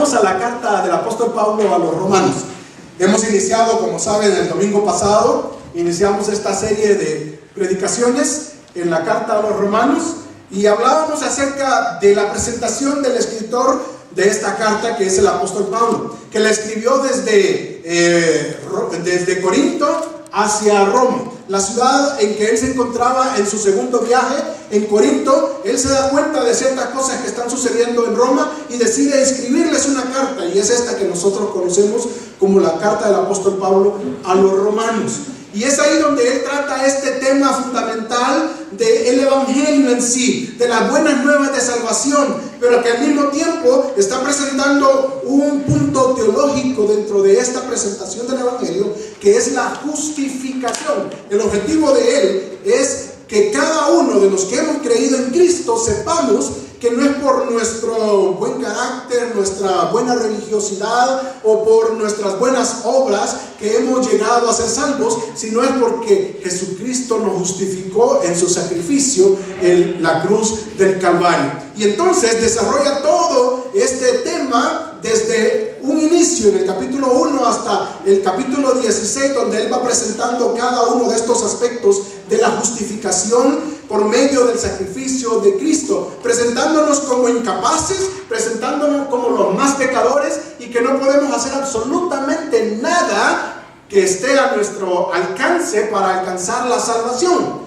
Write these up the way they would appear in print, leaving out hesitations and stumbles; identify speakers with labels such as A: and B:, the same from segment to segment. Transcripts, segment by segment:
A: Vamos a la carta del apóstol Pablo a los romanos. Hemos iniciado, como saben, el domingo pasado, iniciamos esta serie de predicaciones en la carta a los romanos y hablábamos acerca de la presentación del escritor de esta carta, que es el apóstol Pablo, que la escribió desde Corinto hacia Roma, la ciudad en que él se encontraba en su segundo viaje. En Corinto, él se da cuenta de ciertas cosas que están sucediendo en Roma y decide escribirles una carta, y es esta que nosotros conocemos como la carta del apóstol Pablo a los romanos. Y es ahí donde él trata este tema fundamental del evangelio en sí, de las buenas nuevas de salvación, pero que al mismo tiempo está presentando un punto teológico dentro de esta presentación del evangelio, que es la justificación. El objetivo de él es que cada uno de los que hemos creído en Cristo sepamos que no es por nuestro buen carácter, nuestra buena religiosidad o por nuestras buenas obras que hemos llegado a ser salvos, sino es porque Jesucristo nos justificó en su sacrificio en la cruz del Calvario. Y entonces desarrolla todo este tema desde un inicio en el capítulo 1 hasta el capítulo 16, donde él va presentando cada uno de estos aspectos de la justificación por medio del sacrificio de Cristo, presentándonos como incapaces, presentándonos como los más pecadores y que no podemos hacer absolutamente nada que esté a nuestro alcance para alcanzar la salvación.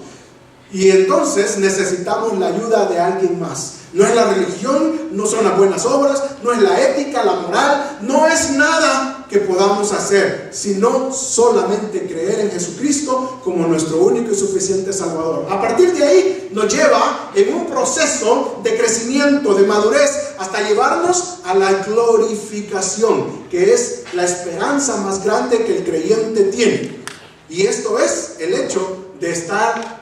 A: Y entonces necesitamos la ayuda de alguien más. No es la religión, no son las buenas obras, no es la ética, la moral, no es nada que podamos hacer, sino solamente creer en Jesucristo como nuestro único y suficiente Salvador. A partir de ahí nos lleva en un proceso de crecimiento, de madurez, hasta llevarnos a la glorificación, que es la esperanza más grande que el creyente tiene. Y esto es el hecho de estar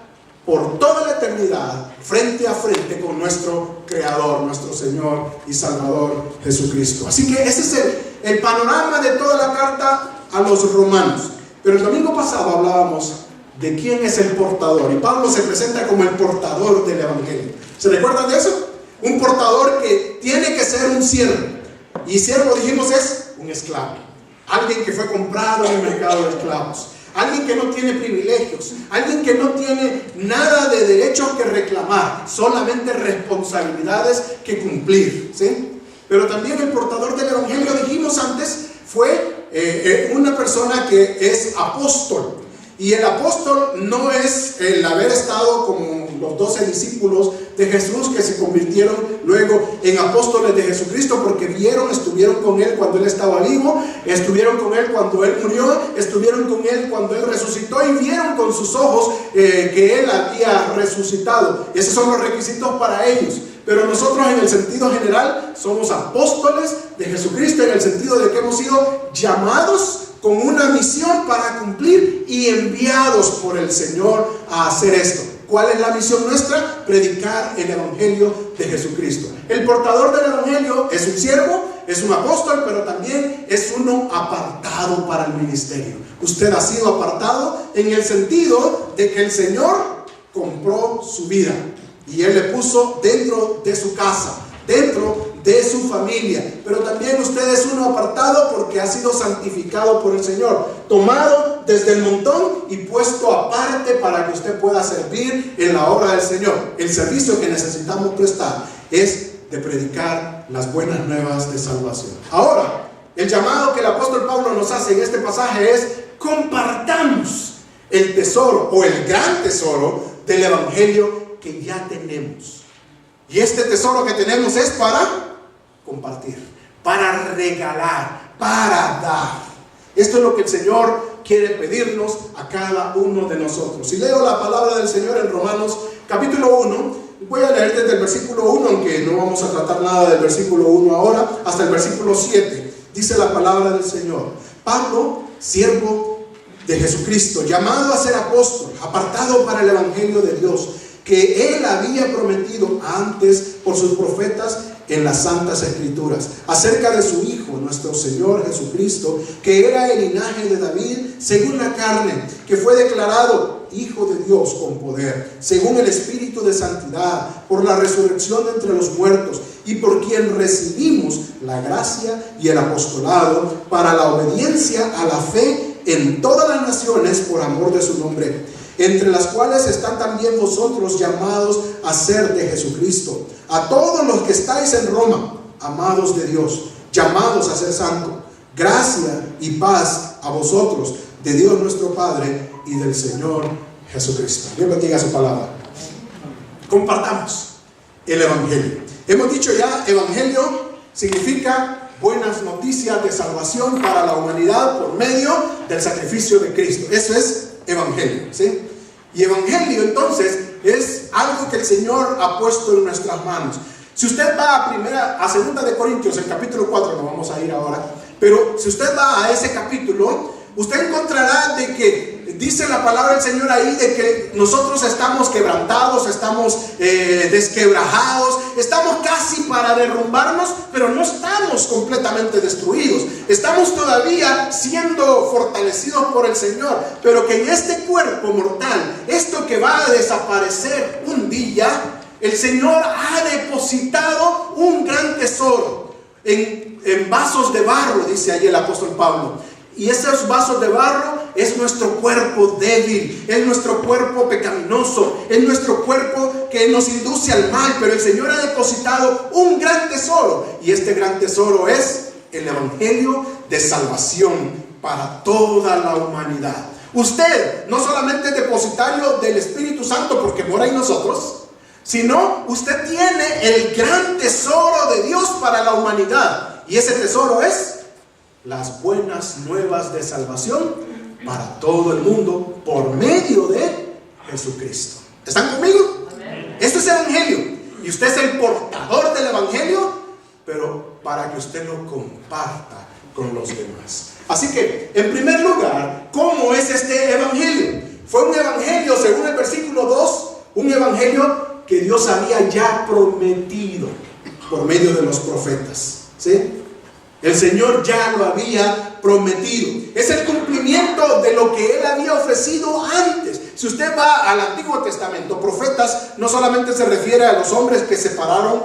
A: por toda la eternidad, frente a frente con nuestro Creador, nuestro Señor y Salvador Jesucristo. Así que ese es el panorama de toda la carta a los romanos. Pero el domingo pasado hablábamos de quién es el portador, y Pablo se presenta como el portador del evangelio. ¿Se recuerdan de eso? Un portador que tiene que ser un siervo, y siervo, dijimos, es un esclavo, alguien que fue comprado en el mercado de esclavos. Alguien que no tiene privilegios, alguien que no tiene nada de derechos que reclamar, solamente responsabilidades que cumplir, ¿sí? Pero también el portador del evangelio, dijimos antes, fue una persona que es apóstol. Y el apóstol no es el haber estado como los 12 discípulos de Jesús que se convirtieron luego en apóstoles de Jesucristo porque estuvieron con él cuando él estaba vivo, estuvieron con él cuando él murió, estuvieron con él cuando él resucitó y vieron con sus ojos que él había resucitado. Esos son los requisitos para ellos. Pero nosotros, en el sentido general, somos apóstoles de Jesucristo, en el sentido de que hemos sido llamados con una misión para cumplir y enviados por el Señor a hacer esto. ¿Cuál es la misión nuestra? Predicar el evangelio de Jesucristo. El portador del evangelio es un siervo, es un apóstol, pero también es uno apartado para el ministerio. Usted ha sido apartado en el sentido de que el Señor compró su vida y Él le puso dentro de su casa, dentro de su familia. Pero también usted es uno apartado porque ha sido santificado por el Señor, tomado desde el montón y puesto aparte para que usted pueda servir en la obra del Señor. El servicio que necesitamos prestar es de predicar las buenas nuevas de salvación. Ahora, el llamado que el apóstol Pablo nos hace en este pasaje es: compartamos el tesoro o el gran tesoro del evangelio que ya tenemos. Y este tesoro que tenemos es para compartir, para regalar, para dar. Esto es lo que el Señor quiere pedirnos a cada uno de nosotros. Si leo la palabra del Señor en Romanos capítulo 1, voy a leer desde el versículo 1, aunque no vamos a tratar nada del versículo 1 ahora, hasta el versículo 7. Dice la palabra del Señor: Pablo, siervo de Jesucristo, llamado a ser apóstol, apartado para el evangelio de Dios, que Él había prometido antes por sus profetas en las santas escrituras, acerca de su Hijo, nuestro Señor Jesucristo, que era el linaje de David según la carne, que fue declarado Hijo de Dios con poder, según el Espíritu de santidad, por la resurrección de entre los muertos, y por quien recibimos la gracia y el apostolado para la obediencia a la fe en todas las naciones por amor de su nombre, entre las cuales están también vosotros llamados a ser de Jesucristo. A todos los que estáis en Roma, amados de Dios, llamados a ser santos, gracia y paz a vosotros, de Dios nuestro Padre y del Señor Jesucristo. Dios bendiga su palabra. Compartamos el Evangelio. Hemos dicho ya, Evangelio significa buenas noticias de salvación para la humanidad por medio del sacrificio de Cristo. Eso es Evangelio, ¿sí? Y Evangelio entonces es algo que el Señor ha puesto en nuestras manos. Si usted va a 2 de Corintios, el capítulo 4, no vamos a ir ahora, pero si usted va a ese capítulo, usted encontrará de que dice la palabra del Señor ahí de que nosotros estamos quebrantados, estamos desquebrajados, estamos casi para derrumbarnos, pero no estamos completamente destruidos. Estamos todavía siendo fortalecidos por el Señor, pero que en este cuerpo mortal, esto que va a desaparecer un día, el Señor ha depositado un gran tesoro en vasos de barro, dice allí el apóstol Pablo. Y esos vasos de barro es nuestro cuerpo débil, es nuestro cuerpo pecaminoso, es nuestro cuerpo que nos induce al mal. Pero el Señor ha depositado un gran tesoro, y este gran tesoro es el Evangelio de salvación para toda la humanidad. Usted no solamente es depositario del Espíritu Santo porque mora en nosotros, sino usted tiene el gran tesoro de Dios para la humanidad. Y ese tesoro es las buenas nuevas de salvación para todo el mundo por medio de Jesucristo. ¿Están conmigo? Amén. Esto es Evangelio. Y usted es el portador del Evangelio, pero para que usted lo comparta con los demás. Así que, en primer lugar, ¿cómo es este Evangelio? Fue un Evangelio, según el versículo 2, un Evangelio que Dios había ya prometido por medio de los profetas, ¿sí? El Señor ya lo había prometido. Es el cumplimiento de lo que Él había ofrecido antes. Si usted va al Antiguo Testamento, profetas no solamente se refiere a los hombres que se pararon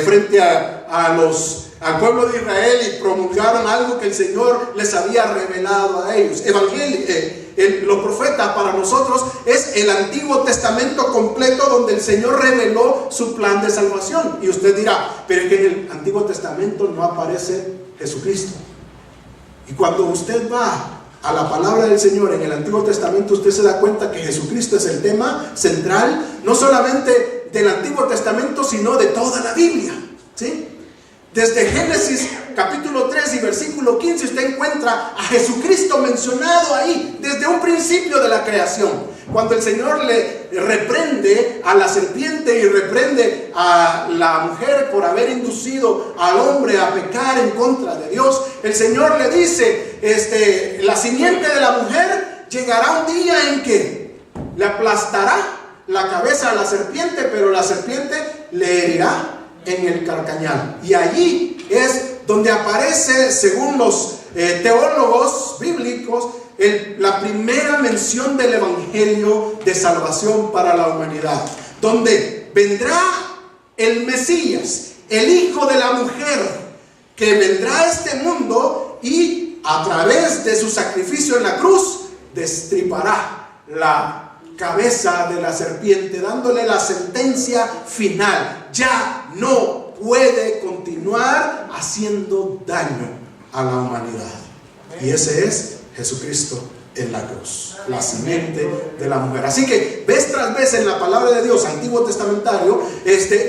A: frente al pueblo de Israel y promulgaron algo que el Señor les había revelado a ellos. Los profetas para nosotros es el Antiguo Testamento completo, donde el Señor reveló su plan de salvación. Y usted dirá, pero es que en el Antiguo Testamento no aparece Jesucristo. Y cuando usted va a la palabra del Señor en el Antiguo Testamento, usted se da cuenta que Jesucristo es el tema central, no solamente del Antiguo Testamento, sino de toda la Biblia, ¿sí? Desde Génesis capítulo 3 y versículo 15 usted encuentra a Jesucristo mencionado ahí desde un principio de la creación. Cuando el Señor le reprende a la serpiente y reprende a la mujer por haber inducido al hombre a pecar en contra de Dios, el Señor le dice, la simiente de la mujer llegará un día en que le aplastará la cabeza a la serpiente, pero la serpiente le herirá en el carcañal. Y allí es donde aparece, según los teólogos bíblicos, la primera mención del Evangelio de salvación para la humanidad, donde vendrá el Mesías, el Hijo de la mujer, que vendrá a este mundo y a través de su sacrificio en la cruz destripará la cabeza de la serpiente, dándole la sentencia final. Ya no puede continuar haciendo daño a la humanidad. Y ese es Jesucristo en la cruz, la simiente de la mujer. Así que vez tras vez en la palabra de Dios, Antiguo Testamentario,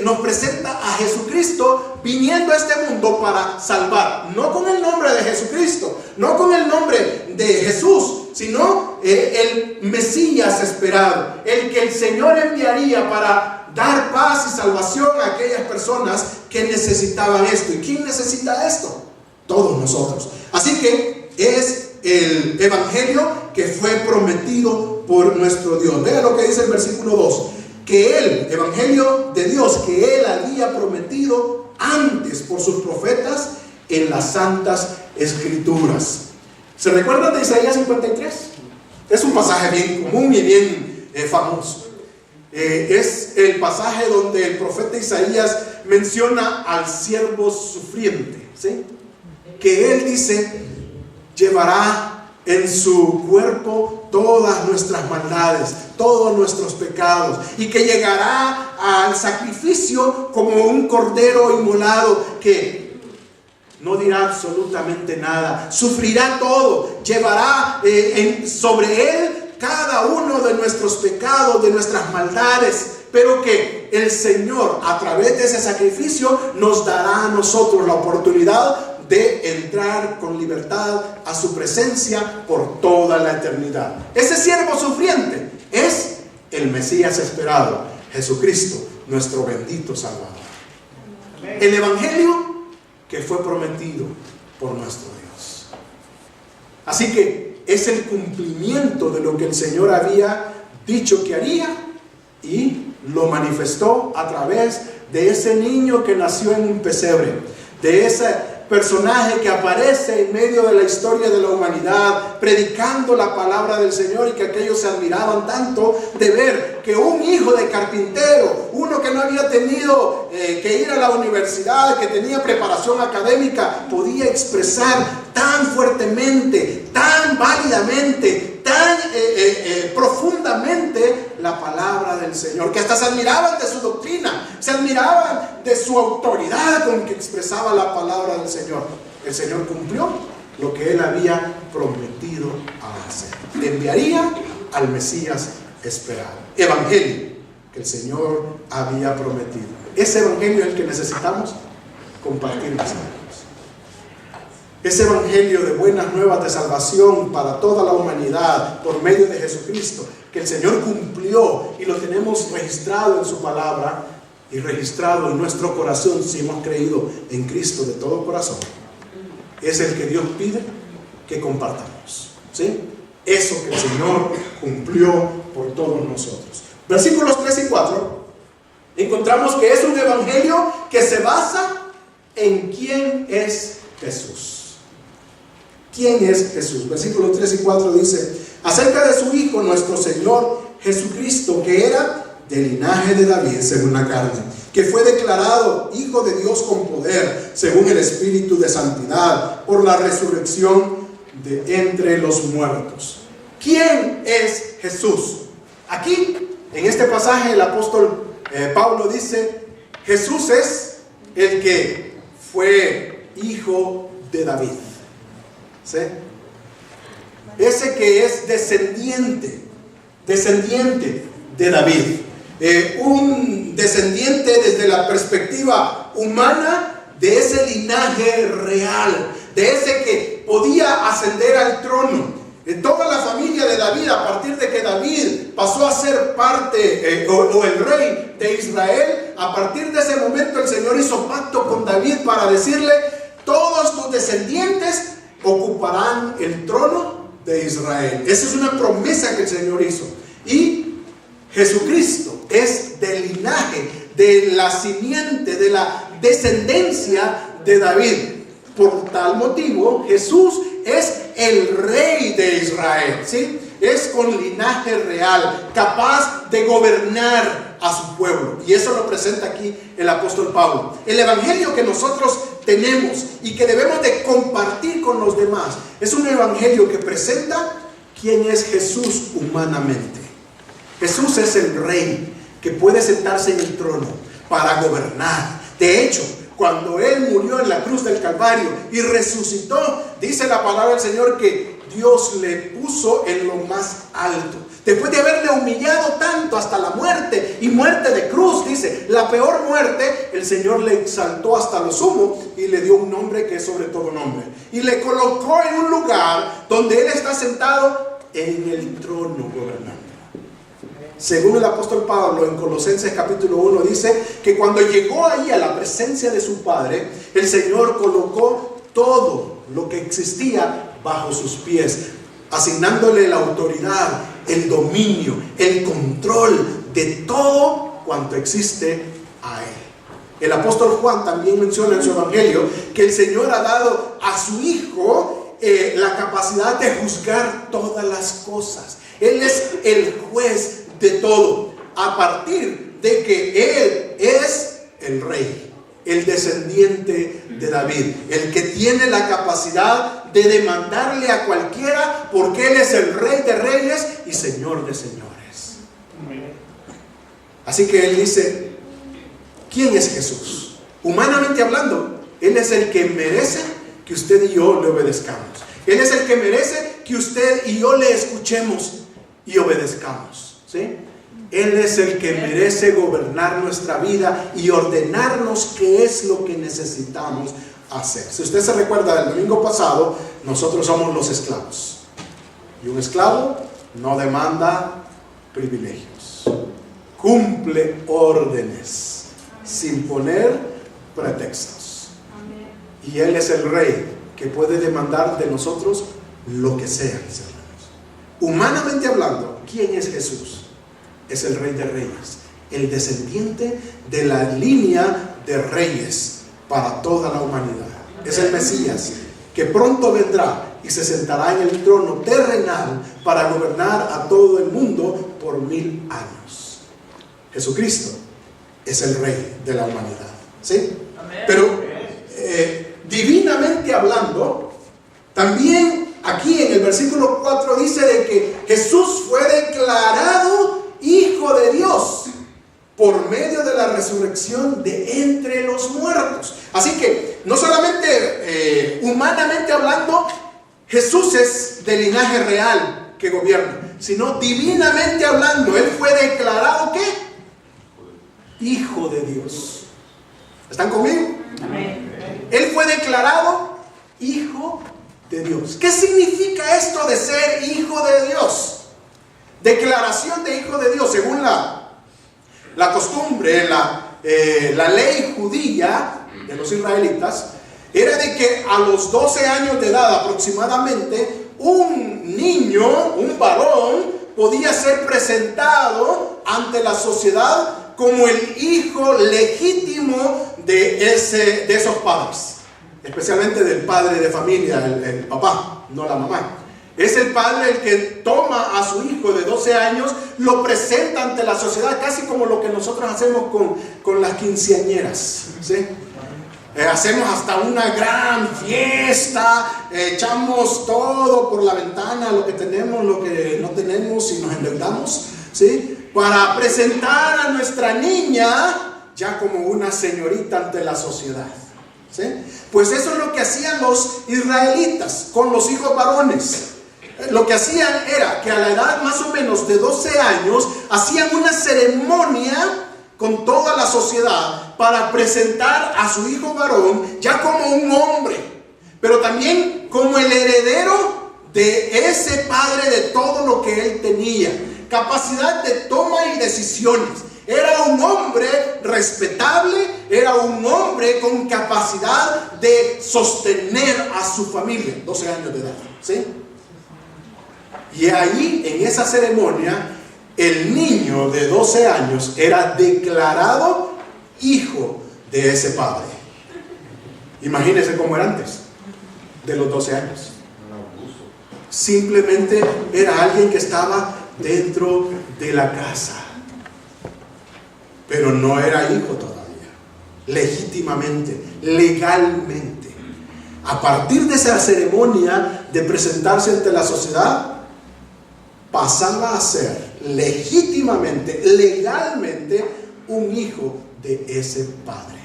A: nos presenta a Jesucristo viniendo a este mundo para salvar, no con el nombre de Jesucristo, no con el nombre de Jesús, sino el Mesías esperado, el que el Señor enviaría para dar paz y salvación a aquellas personas que necesitaban esto. ¿Y quién necesita esto? Todos nosotros. Así que es el Evangelio que fue prometido por nuestro Dios. Vea lo que dice el versículo 2, que el Evangelio de Dios que Él había prometido antes por sus profetas en las santas escrituras. ¿Se recuerdan de Isaías 53? Es un pasaje bien común y bien famoso. Es el pasaje donde el profeta Isaías menciona al siervo sufriente, ¿sí? Que Él dice, llevará en su cuerpo todas nuestras maldades, todos nuestros pecados, y que llegará al sacrificio como un cordero inmolado que no dirá absolutamente nada, sufrirá todo, llevará sobre Él cada uno de nuestros pecados, de nuestras maldades, pero que el Señor, a través de ese sacrificio, nos dará a nosotros la oportunidad de entrar con libertad a su presencia por toda la eternidad. Ese siervo sufriente es el Mesías esperado, Jesucristo, nuestro bendito Salvador. El Evangelio que fue prometido por nuestro Dios. Así que es el cumplimiento de lo que el Señor había dicho que haría, y lo manifestó a través de ese niño que nació en un pesebre, de ese personaje que aparece en medio de la historia de la humanidad, predicando la palabra del Señor, y que aquellos se admiraban tanto de ver que un hijo de carpintero, uno que no había tenido que ir a la universidad, que tenía preparación académica, podía expresar tan fuertemente, tan válidamente, tan profundamente la palabra del Señor, que hasta se admiraban de su doctrina, se admiraban de su autoridad con que expresaba la palabra del Señor. El Señor cumplió lo que Él había prometido hacer. Enviaría al Mesías esperado. Evangelio que el Señor había prometido. Ese evangelio es el que necesitamos compartir, mis hermanos. Ese evangelio de buenas nuevas de salvación para toda la humanidad por medio de Jesucristo, que el Señor cumplió y lo tenemos registrado en su palabra y registrado en nuestro corazón si hemos creído en Cristo de todo corazón, es el que Dios pide que compartamos, ¿sí? Eso que el Señor cumplió por todos nosotros. Versículos 3 y 4 encontramos que es un evangelio que se basa en quién es Jesús. ¿Quién es Jesús? Versículos 3 y 4 dice: acerca de su Hijo, nuestro Señor Jesucristo, que era del linaje de David según la carne, que fue declarado Hijo de Dios con poder, según el Espíritu de santidad, por la resurrección de entre los muertos. ¿Quién es Jesús? Aquí, en este pasaje, el apóstol Pablo dice: Jesús es el que fue hijo de David, ¿sí? Ese que es descendiente de David, un descendiente desde la perspectiva humana de ese linaje real, de ese que podía ascender al trono. Toda la familia de David, a partir de que David pasó a ser parte o el rey de Israel, a partir de ese momento el Señor hizo pacto con David para decirle: todos tus descendientes ocuparán el trono de Israel. Esa es una promesa que el Señor hizo. Y Jesucristo es del linaje, de la simiente, de la descendencia de David. Por tal motivo, Jesús es el rey de Israel, ¿sí? Es con linaje real, capaz de gobernar a su pueblo. Y eso lo presenta aquí el apóstol Pablo. El evangelio que nosotros tenemos y que debemos de compartir con los demás es un evangelio que presenta quién es Jesús humanamente. Jesús es el rey que puede sentarse en el trono para gobernar. De hecho, cuando Él murió en la cruz del Calvario y resucitó, dice la palabra del Señor que Dios le puso en lo más alto. Después de haberle humillado tanto hasta la muerte, y muerte de cruz, dice, la peor muerte, el Señor le exaltó hasta lo sumo y le dio un nombre que es sobre todo nombre. Y le colocó en un lugar donde Él está sentado en el trono gobernando. Según el apóstol Pablo en Colosenses capítulo 1 dice que cuando llegó ahí a la presencia de su Padre, el Señor colocó todo lo que existía bajo sus pies, asignándole la autoridad, el dominio, el control de todo cuanto existe a Él. El apóstol Juan también menciona en su evangelio que el Señor ha dado a su Hijo la capacidad de juzgar todas las cosas. Él es el juez de todo, a partir de que Él es el rey. el descendiente de David, el que tiene la capacidad de demandarle a cualquiera, porque Él es el Rey de Reyes y Señor de Señores. Así que Él dice, ¿quién es Jesús? Humanamente hablando, Él es el que merece que usted y yo le obedezcamos. Él es el que merece que usted y yo le escuchemos y obedezcamos, ¿sí? Él es el que merece gobernar nuestra vida y ordenarnos qué es lo que necesitamos hacer. Si usted se recuerda del domingo pasado, nosotros somos los esclavos. Y un esclavo no demanda privilegios. Cumple órdenes sin poner pretextos. Y Él es el Rey que puede demandar de nosotros lo que sea, mis hermanos. Humanamente hablando, ¿quién es Jesús? Es el Rey de Reyes, el descendiente de la línea de reyes para toda la humanidad. Es el Mesías que pronto vendrá y se sentará en el trono terrenal para gobernar a todo el mundo por 1000 años. Jesucristo es el Rey de la humanidad, ¿sí? Pero divinamente hablando, también aquí en el versículo 4 dice de que Jesús fue declarado Hijo de Dios por medio de la resurrección de entre los muertos. Así que no solamente humanamente hablando, Jesús es de linaje real que gobierna, sino divinamente hablando, Él fue declarado ¿qué? Hijo de Dios. ¿Están conmigo? Amén. Él fue declarado Hijo de Dios. ¿Qué significa esto de ser Hijo de Dios? Declaración de Hijo de Dios, según la costumbre, la ley judía de los israelitas, era de que a los 12 años de edad aproximadamente, un niño, un varón, podía ser presentado ante la sociedad como el hijo legítimo de esos padres, especialmente del padre de familia, el papá, no la mamá. Es el padre el que toma a su hijo de 12 años, lo presenta ante la sociedad, casi como lo que nosotros hacemos con las quinceañeras, ¿sí? Hacemos hasta una gran fiesta, echamos todo por la ventana, lo que tenemos, lo que no tenemos y nos endeudamos, ¿sí? Para presentar a nuestra niña ya como una señorita ante la sociedad, ¿sí? Pues eso es lo que hacían los israelitas con los hijos varones. Lo que hacían era que a la edad más o menos de 12 años hacían una ceremonia con toda la sociedad para presentar a su hijo varón ya como un hombre, pero también como el heredero de ese padre de todo lo que él tenía, capacidad de toma y decisiones. Era un hombre respetable, era un hombre con capacidad de sostener a su familia, 12 años de edad, ¿sí? Y ahí, en esa ceremonia, el niño de 12 años era declarado hijo de ese padre. Imagínense cómo era antes de los 12 años. Simplemente era alguien que estaba dentro de la casa, pero no era hijo todavía, legítimamente, legalmente. A partir de esa ceremonia de presentarse ante la sociedad, pasaba a ser legítimamente, legalmente, un hijo de ese padre.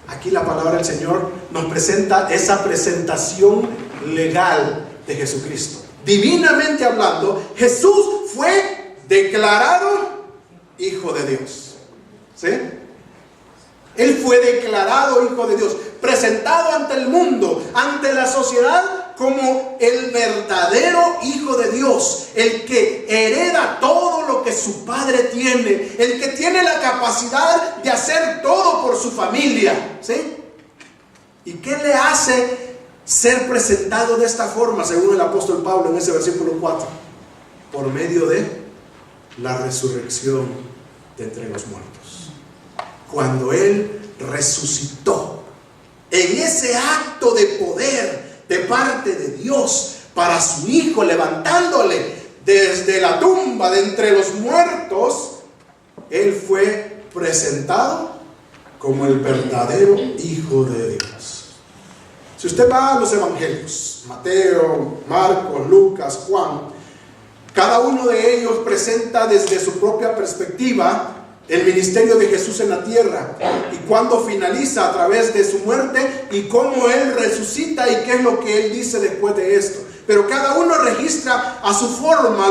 A: Aquí la palabra del Señor nos presenta esa presentación legal de Jesucristo. Divinamente hablando, Jesús fue declarado Hijo de Dios, ¿sí? Él fue declarado Hijo de Dios, presentado ante el mundo, ante la sociedad, como el verdadero Hijo de Dios, el que hereda todo lo que su padre tiene, el que tiene la capacidad de hacer todo por su familia, ¿sí? ¿Y qué le hace ser presentado de esta forma, según el apóstol Pablo en ese versículo 4? Por medio de la resurrección de entre los muertos. Cuando Él resucitó, en ese acto de poder de parte de Dios para su Hijo, levantándole desde la tumba de entre los muertos, Él fue presentado como el verdadero Hijo de Dios. Si usted va a los evangelios, Mateo, Marcos, Lucas, Juan, cada uno de ellos presenta desde su propia perspectiva el ministerio de Jesús en la tierra y cuando finaliza a través de su muerte y cómo Él resucita y qué es lo que Él dice después de esto. Pero cada uno registra a su forma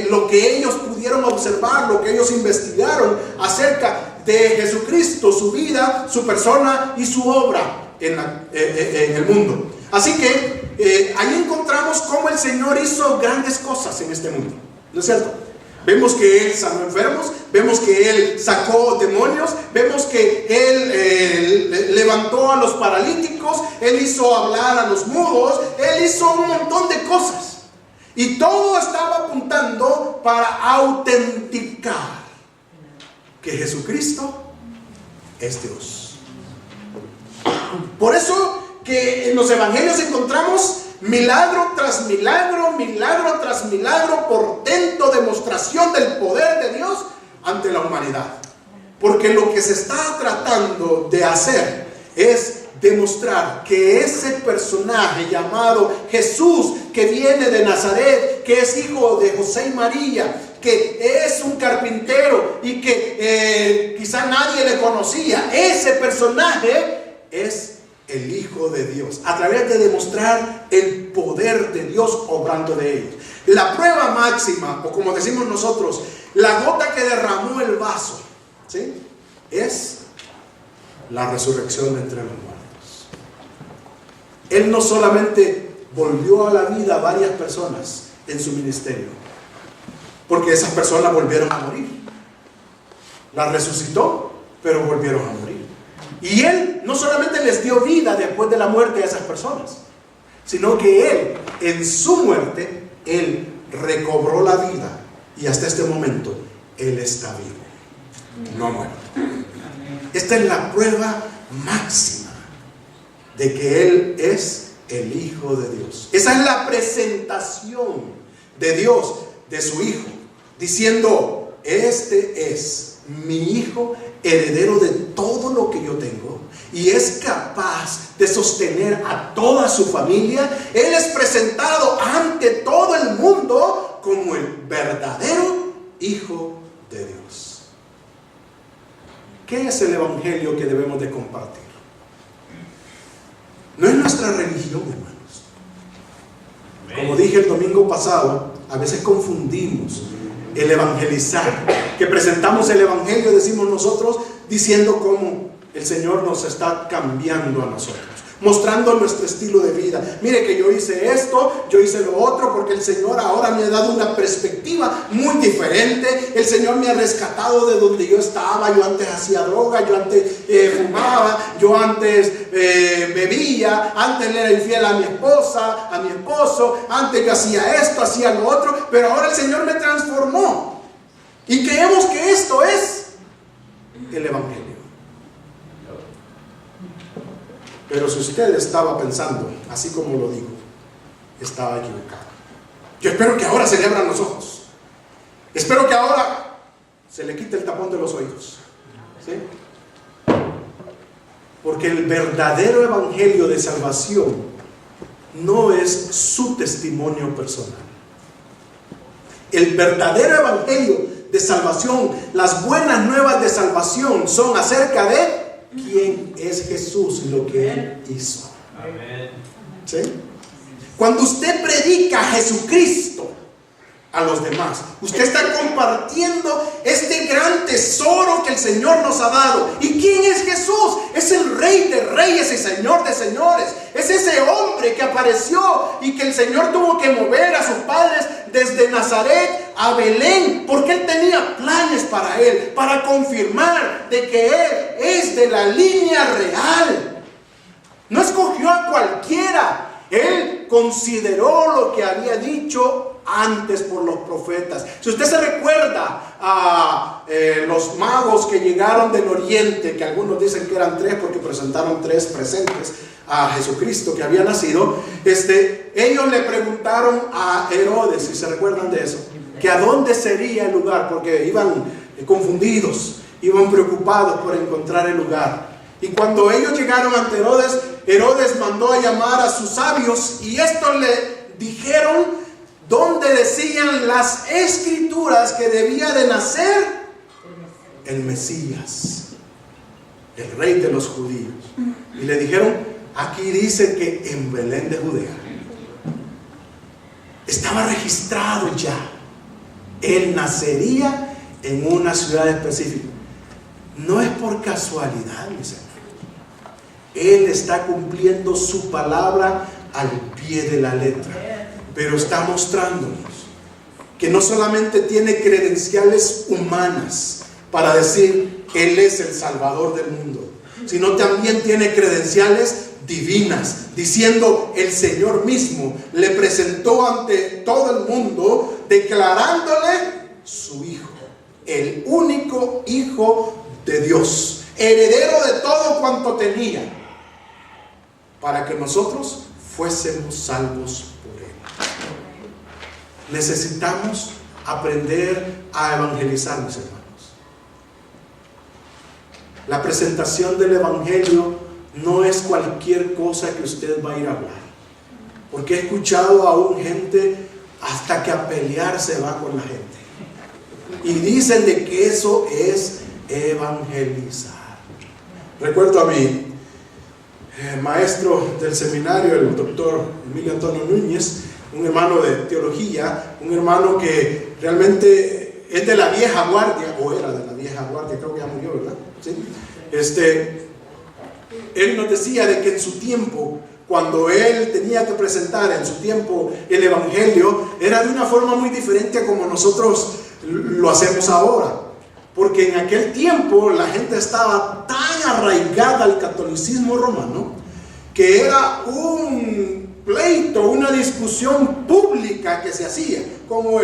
A: lo que ellos pudieron observar, lo que ellos investigaron acerca de Jesucristo, su vida, su persona y su obra en el mundo. Así que ahí encontramos cómo el Señor hizo grandes cosas en este mundo, ¿no es cierto? Vemos que Él sanó enfermos, vemos que Él sacó demonios, vemos que Él levantó a los paralíticos, Él hizo hablar a los mudos, Él hizo un montón de cosas. Y todo estaba apuntando para autenticar que Jesucristo es Dios. Por eso que en los evangelios encontramos milagro tras milagro, milagro tras milagro, portento, demostración del poder de Dios ante la humanidad. Porque lo que se está tratando de hacer es demostrar que ese personaje llamado Jesús, que viene de Nazaret, que es hijo de José y María, que es un carpintero y que quizá nadie le conocía, ese personaje es el Hijo de Dios, a través de demostrar el poder de Dios obrando de ellos. La prueba máxima, o como decimos nosotros, la gota que derramó el vaso, ¿sí?, es la resurrección de entre los muertos. Él no solamente volvió a la vida a varias personas en su ministerio, porque esas personas volvieron a morir. La resucitó, pero volvieron a morir. Y Él no solamente les dio vida después de la muerte a esas personas, sino que Él, en su muerte, Él recobró la vida. Y hasta este momento, Él está vivo, no ha muerto. Esta es la prueba máxima de que Él es el Hijo de Dios. Esa es la presentación de Dios, de su Hijo, diciendo: este es mi Hijo, heredero de todo lo que yo tengo, y es capaz de sostener a toda su familia. Él es presentado ante todo el mundo como el verdadero Hijo de Dios. ¿Qué es el evangelio que debemos de compartir? No es nuestra religión, hermanos. Como dije el domingo pasado, a veces confundimos el evangelizar, que presentamos el evangelio, decimos nosotros, diciendo cómo el Señor nos está cambiando a nosotros, mostrando nuestro estilo de vida. Mire que yo hice esto, yo hice lo otro, porque el Señor ahora me ha dado una perspectiva muy diferente. El Señor me ha rescatado de donde yo estaba. Yo antes hacía droga, yo antes fumaba, yo antes bebía, antes le era infiel a mi esposa, a mi esposo, antes yo hacía esto, hacía lo otro, pero ahora el Señor me transformó. Y creemos que esto es el evangelio. Pero si usted estaba pensando, así como lo digo, estaba equivocado. Yo espero que ahora se le abran los ojos. Espero que ahora se le quite el tapón de los oídos, ¿sí? Porque el verdadero evangelio de salvación no es su testimonio personal. El verdadero evangelio de salvación, las buenas nuevas de salvación, son acerca de quién es Jesús y lo que Él hizo. Amén. ¿Sí? Cuando usted predica a Jesucristo a los demás, usted está compartiendo este gran tesoro que el Señor nos ha dado. ¿Y quién es Jesús? Es el Rey de Reyes y Señor de Señores. Es ese hombre que apareció y que el Señor tuvo que mover a sus padres desde Nazaret a Belén, porque Él tenía planes para él, para confirmar de que Él es de la línea real. No escogió a cualquiera. Él consideró lo que había dicho antes por los profetas. Si usted se recuerda a los magos que llegaron del oriente, que algunos dicen que eran 3 porque presentaron 3 presentes a Jesucristo que había nacido, ellos le preguntaron a Herodes, si se recuerdan de eso, que a dónde sería el lugar, porque iban confundidos. iban preocupados por encontrar el lugar. Y cuando ellos llegaron ante Herodes, Herodes mandó a llamar a sus sabios y estos le dijeron dónde decían las escrituras que debía de nacer el Mesías, el rey de los judíos. Y le dijeron, aquí dice que en Belén de Judea. Estaba registrado ya. Él nacería en una ciudad específica. No es por casualidad, mis hermanos. Él está cumpliendo su palabra al pie de la letra. Pero está mostrándonos que no solamente tiene credenciales humanas para decir Él es el Salvador del mundo, sino también tiene credenciales divinas, diciendo el Señor mismo le presentó ante todo el mundo, declarándole su Hijo, el único Hijo de Dios, heredero de todo cuanto tenía, para que nosotros fuésemos salvos por Él. Necesitamos aprender a evangelizar, mis hermanos. La presentación del Evangelio no es cualquier cosa que usted va a ir a hablar, porque he escuchado aún gente hasta que a pelear se va con la gente y dicen de que eso es evangelizar. Recuerdo a mi maestro del seminario, el doctor Emilio Antonio Núñez, un hermano de teología, un hermano que realmente es de la vieja guardia, o era de la vieja guardia, creo que ya murió, ¿verdad? ¿Sí? Él nos decía de que en su tiempo, cuando él tenía que presentar en su tiempo el Evangelio, era de una forma muy diferente a como nosotros lo hacemos ahora. Porque en aquel tiempo la gente estaba tan arraigada al catolicismo romano que era un pleito, una discusión pública que se hacía, como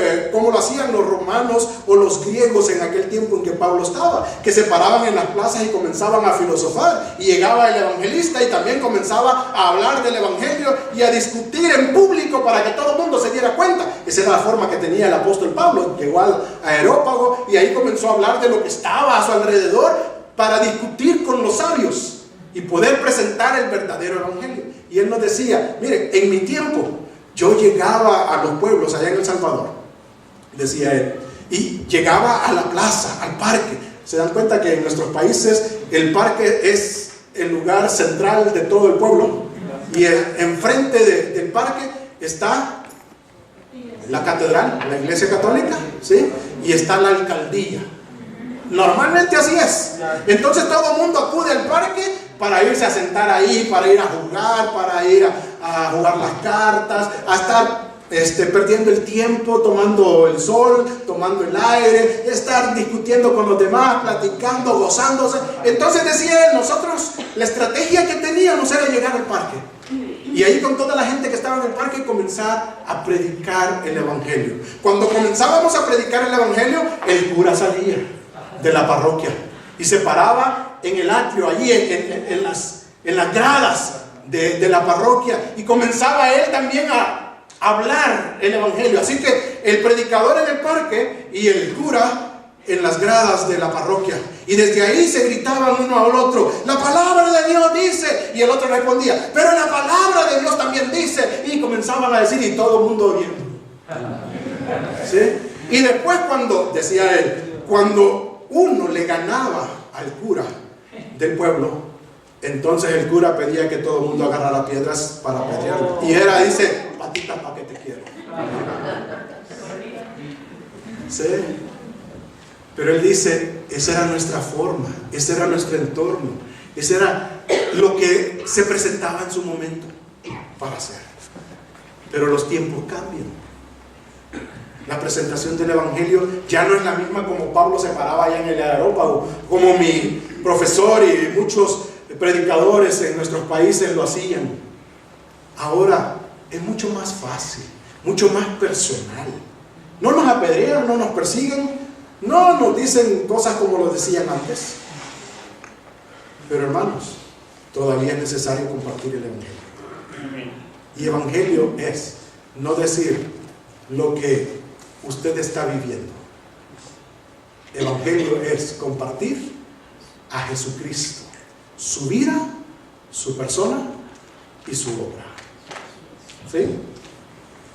A: lo hacían los romanos o los griegos en aquel tiempo en que Pablo estaba, que se paraban en las plazas y comenzaban a filosofar, y llegaba el evangelista y también comenzaba a hablar del evangelio y a discutir en público para que todo el mundo se diera cuenta. Esa era la forma que tenía el apóstol Pablo. Llegó al Areópago y ahí comenzó a hablar de lo que estaba a su alrededor para discutir con los sabios y poder presentar el verdadero evangelio. Y él nos decía, mire, en mi tiempo yo llegaba a los pueblos allá en El Salvador, decía él, y llegaba a la plaza, al parque. Se dan cuenta que en nuestros países el parque es el lugar central de todo el pueblo, y enfrente del parque está la catedral, la iglesia católica, ¿sí? Y está la alcaldía. Normalmente así es. Entonces todo el mundo acude al parque para irse a sentar ahí, para ir a jugar, para ir a jugar las cartas, a estar perdiendo el tiempo, tomando el sol, tomando el aire, estar discutiendo con los demás, platicando, gozándose. Entonces decía él, nosotros la estrategia que teníamos era llegar al parque y ahí con toda la gente que estaba en el parque comenzar a predicar el evangelio. Cuando comenzábamos a predicar el evangelio, el cura salía de la parroquia y se paraba en el atrio, allí en las gradas de la parroquia, y comenzaba él también a hablar el evangelio. Así que el predicador en el parque y el cura en las gradas de la parroquia, y desde ahí se gritaban uno al otro, la palabra de Dios dice, y el otro respondía, pero la palabra de Dios también dice, y comenzaban a decir, y todo el mundo oyendo. ¿Sí? Y después, cuando decía él, cuando uno le ganaba al cura del pueblo, entonces el cura pedía que todo el mundo agarrara piedras para apedrearlo. Y era, dice, patitas para que te quiero. ¿Sí? Pero él dice, esa era nuestra forma, ese era nuestro entorno, ese era lo que se presentaba en su momento para hacer. Pero los tiempos cambian. La presentación del evangelio ya no es la misma como Pablo se paraba allá en el Areópago, como mi profesor y muchos predicadores en nuestros países lo hacían. Ahora es mucho más fácil, mucho más personal. No nos apedrean, no nos persiguen, no nos dicen cosas como lo decían antes. Pero hermanos, todavía es necesario compartir el evangelio. Y evangelio es no decir lo que usted está viviendo. Evangelio es compartir a Jesucristo, su vida, su persona y su obra. ¿Sí?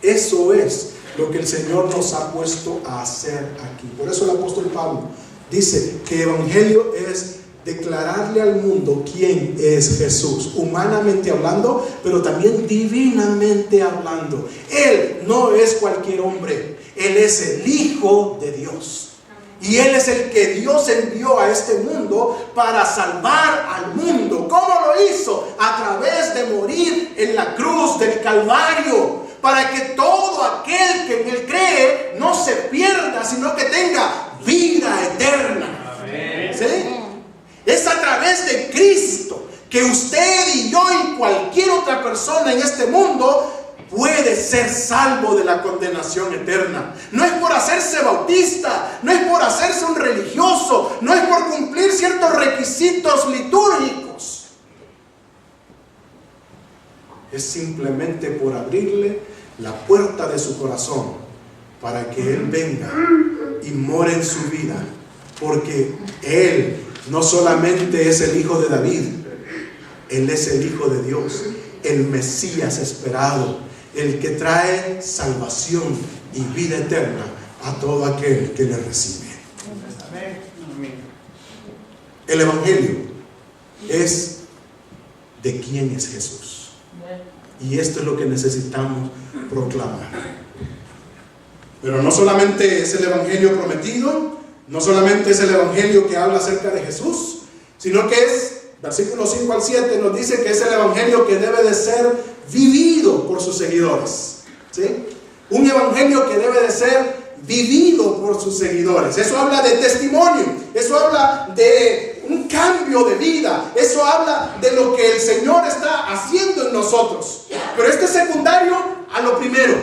A: Eso es lo que el Señor nos ha puesto a hacer aquí. Por eso el apóstol Pablo dice que Evangelio es declararle al mundo quién es Jesús, humanamente hablando, pero también divinamente hablando. Él no es cualquier hombre, Él es el Hijo de Dios. Y Él es el que Dios envió a este mundo para salvar al mundo. ¿Cómo lo hizo? A través de morir en la cruz del Calvario, para que todo aquel que en Él cree no se pierda, sino que tenga vida eterna. ¿Sí? Es a través de Cristo que usted y yo y cualquier otra persona en este mundo puede ser salvo de la condenación eterna. No es por hacerse bautista, no es por hacerse un religioso, no es por cumplir ciertos requisitos litúrgicos. Es simplemente por abrirle la puerta de su corazón para que Él venga y more en su vida, porque Él no solamente es el Hijo de David, Él es el Hijo de Dios, el Mesías esperado, el que trae salvación y vida eterna a todo aquel que le recibe. El Evangelio es de quién es Jesús. Y esto es lo que necesitamos proclamar. Pero no solamente es el Evangelio prometido, no solamente es el Evangelio que habla acerca de Jesús, sino que es, versículos 5 al 7 nos dice que es el Evangelio que debe de ser vivido por sus seguidores. ¿Sí? Un Evangelio que debe de ser vivido por sus seguidores. Eso habla de testimonio, eso habla de un cambio de vida, eso habla de lo que el Señor está haciendo en nosotros. Pero esto es secundario a lo primero.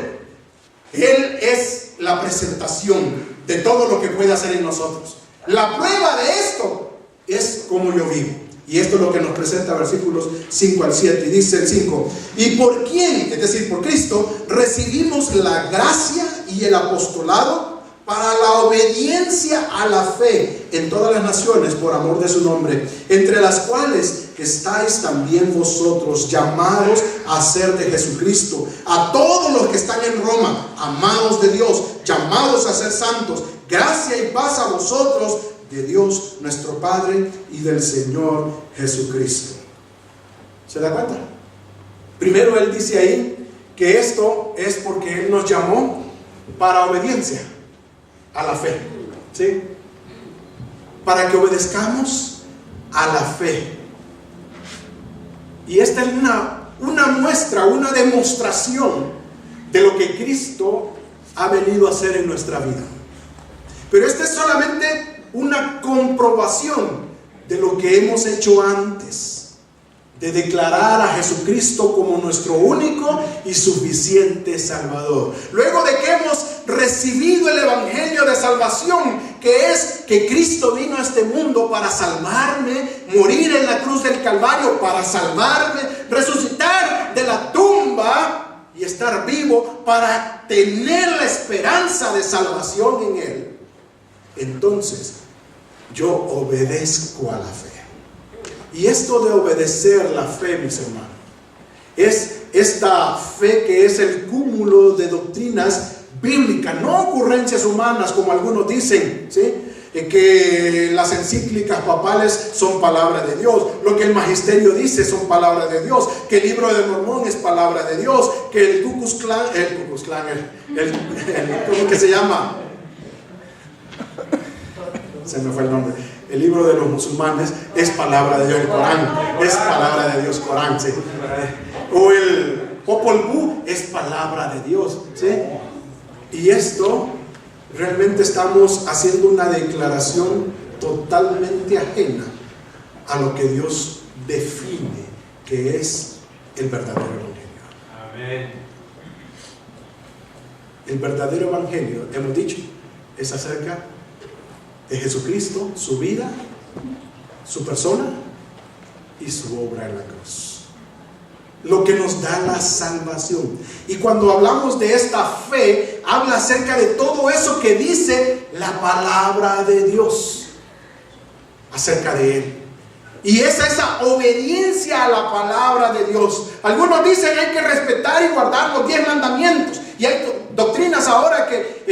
A: Él es la presentación de todo lo que puede hacer en nosotros. La prueba de esto es cómo yo vivo. Y esto es lo que nos presenta versículos 5 al 7. Y dice el 5: y por quién, es decir, por Cristo, recibimos la gracia y el apostolado para la obediencia a la fe en todas las naciones por amor de su nombre, entre las cuales estáis también vosotros, llamados a ser de Jesucristo. A todos los que están en Roma, amados de Dios, llamados a ser santos, gracia y paz a vosotros, de Dios nuestro Padre y del Señor Jesucristo. ¿Se da cuenta? Primero Él dice ahí que esto es porque Él nos llamó para obediencia a la fe. ¿Sí? Para que obedezcamos a la fe. Y esta es una muestra, una demostración de lo que Cristo ha venido a hacer en nuestra vida. Pero esta es solamente una comprobación de lo que hemos hecho antes, de declarar a Jesucristo como nuestro único y suficiente Salvador. Luego de que hemos recibido el Evangelio de salvación, que es que Cristo vino a este mundo para salvarme, morir en la cruz del Calvario para salvarme, resucitar de la tumba y estar vivo para tener la esperanza de salvación en Él. Entonces yo obedezco a la fe. Y esto de obedecer la fe, mis hermanos, es esta fe que es el cúmulo de doctrinas bíblicas, no ocurrencias humanas como algunos dicen, ¿sí? Que las encíclicas papales son palabra de Dios, lo que el magisterio dice son palabras de Dios, que el libro de Mormón es palabra de Dios, que el Ku Klux Klan, ¿cómo que se llama? Se me fue el nombre. El libro de los musulmanes es palabra de Dios, el Corán es palabra de Dios, Corán, ¿sí? O el Popol Vuh es palabra de Dios, ¿sí? Y esto realmente estamos haciendo una declaración totalmente ajena a lo que Dios define que es el verdadero evangelio. Amén. El verdadero evangelio, hemos dicho, es acerca de Jesucristo, su vida, su persona y su obra en la cruz. lo que nos da la salvación. Y cuando hablamos de esta fe, habla acerca de todo eso que dice la palabra de Dios acerca de Él. Y es esa obediencia a la palabra de Dios. Algunos dicen hay que respetar y guardar los 10 mandamientos. Y hay doctrinas ahora que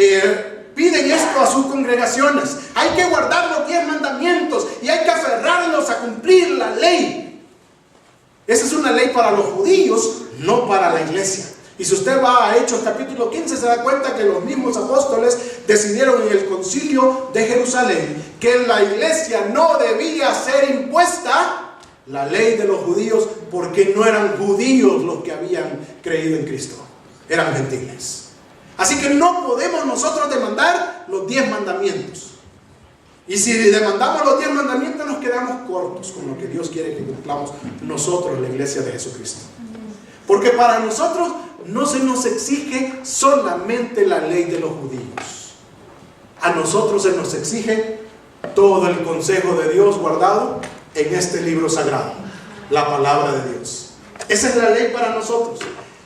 A: piden esto a sus congregaciones. Hay que guardar los 10 mandamientos y hay que aferrarnos a cumplir la ley. Esa es una ley para los judíos, no para la iglesia. Y si usted va a Hechos capítulo 15, se da cuenta que los mismos apóstoles decidieron en el concilio de Jerusalén que en la iglesia no debía ser impuesta la ley de los judíos, porque no eran judíos los que habían creído en Cristo, eran gentiles. Así que no podemos nosotros demandar los 10 mandamientos. Y si demandamos los 10 mandamientos, nos quedamos cortos con lo que Dios quiere que cumplamos nosotros, la iglesia de Jesucristo. Porque para nosotros no se nos exige solamente la ley de los judíos. A nosotros se nos exige todo el consejo de Dios guardado en este libro sagrado, la palabra de Dios. Esa es la ley para nosotros.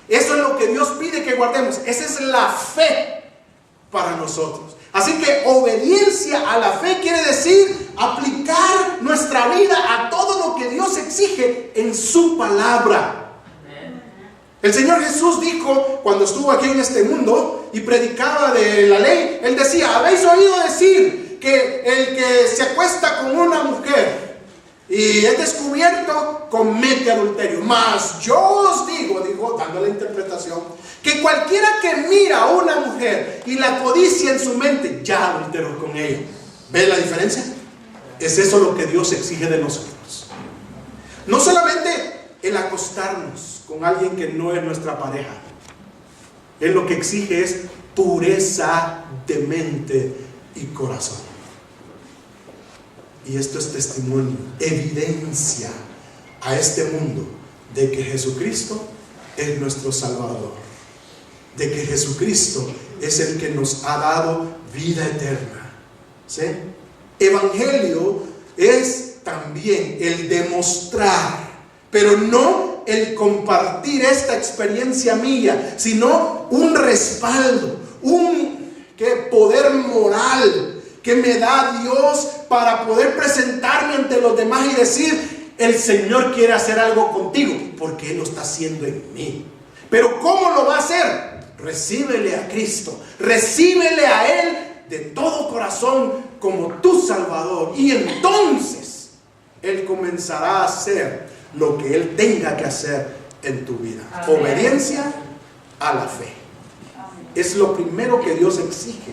A: Eso es lo que Dios pide que guardemos. Esa es la fe para nosotros. Así que obediencia a la fe quiere decir aplicar nuestra vida a todo lo que Dios exige en su palabra. El Señor Jesús dijo, cuando estuvo aquí en este mundo y predicaba de la ley, Él decía: habéis oído decir que el que se acuesta con una mujer y es descubierto comete adulterio. Mas yo os digo, dando la interpretación, que cualquiera que mira a una mujer y la codicia en su mente, ya adulteró con ella. ¿Ves la diferencia? Es eso lo que Dios exige de nosotros. No solamente el acostarnos con alguien que no es nuestra pareja. Él lo que exige es pureza de mente y corazón. Y esto es testimonio, evidencia a este mundo de que Jesucristo es nuestro Salvador, de que Jesucristo es el que nos ha dado vida eterna. ¿Sí? Evangelio es también el demostrar, pero no el compartir esta experiencia mía, sino un respaldo, un poder moral que me da Dios para poder presentarme ante los demás y decir: el Señor quiere hacer algo contigo, porque Él lo está haciendo en mí. Pero ¿cómo lo va a hacer? Recíbele a Cristo, recíbele a Él de todo corazón como tu Salvador, y entonces Él comenzará a hacer lo que Él tenga que hacer en tu vida. Amén. Obediencia a la fe. Amén. Es lo primero que Dios exige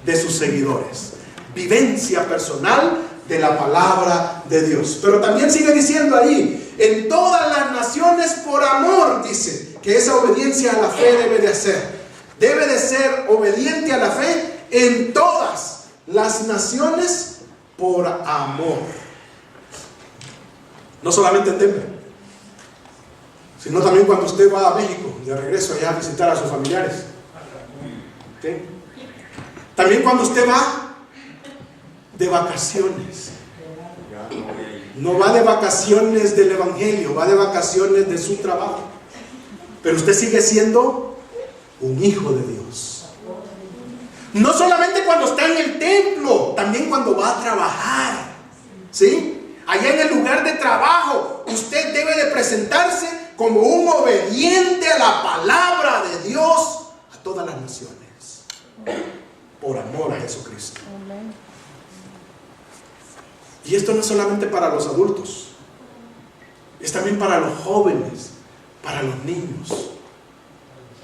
A: de sus seguidores. Vivencia personal de la palabra de Dios. Pero también sigue diciendo ahí: en todas las naciones por amor, dice que esa obediencia a la fe debe de hacer. Debe de ser obediente a la fe en todas las naciones por amor. No solamente en Denver, sino también cuando usted va a México, de regreso allá a visitar a sus familiares. ¿Sí? También cuando usted va de vacaciones. No va de vacaciones del Evangelio, va de vacaciones de su trabajo. Pero usted sigue siendo un hijo de Dios. No solamente cuando está en el templo, también cuando va a trabajar. ¿Sí? Allá en el lugar de trabajo, usted debe de presentarse como un obediente a la palabra de Dios a todas las naciones, por amor a Jesucristo. Y esto no es solamente para los adultos, es también para los jóvenes, para los niños.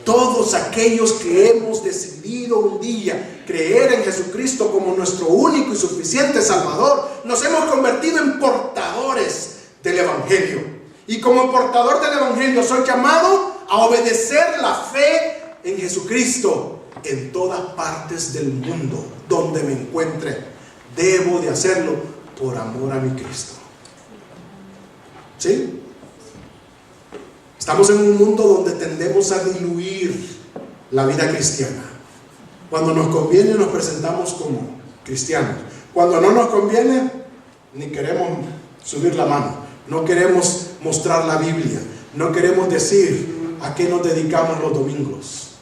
A: Todos aquellos que hemos decidido un día creer en Jesucristo como nuestro único y suficiente Salvador, nos hemos convertido en portadores del Evangelio. Y como portador del Evangelio soy llamado a obedecer la fe en Jesucristo en todas partes del mundo donde me encuentre. Debo de hacerlo por amor a mi Cristo. ¿Sí? Estamos en un mundo donde tendemos a diluir la vida cristiana. Cuando nos conviene nos presentamos como cristianos. Cuando no nos conviene, ni queremos subir la mano. No queremos mostrar la Biblia. No queremos decir a qué nos dedicamos los domingos,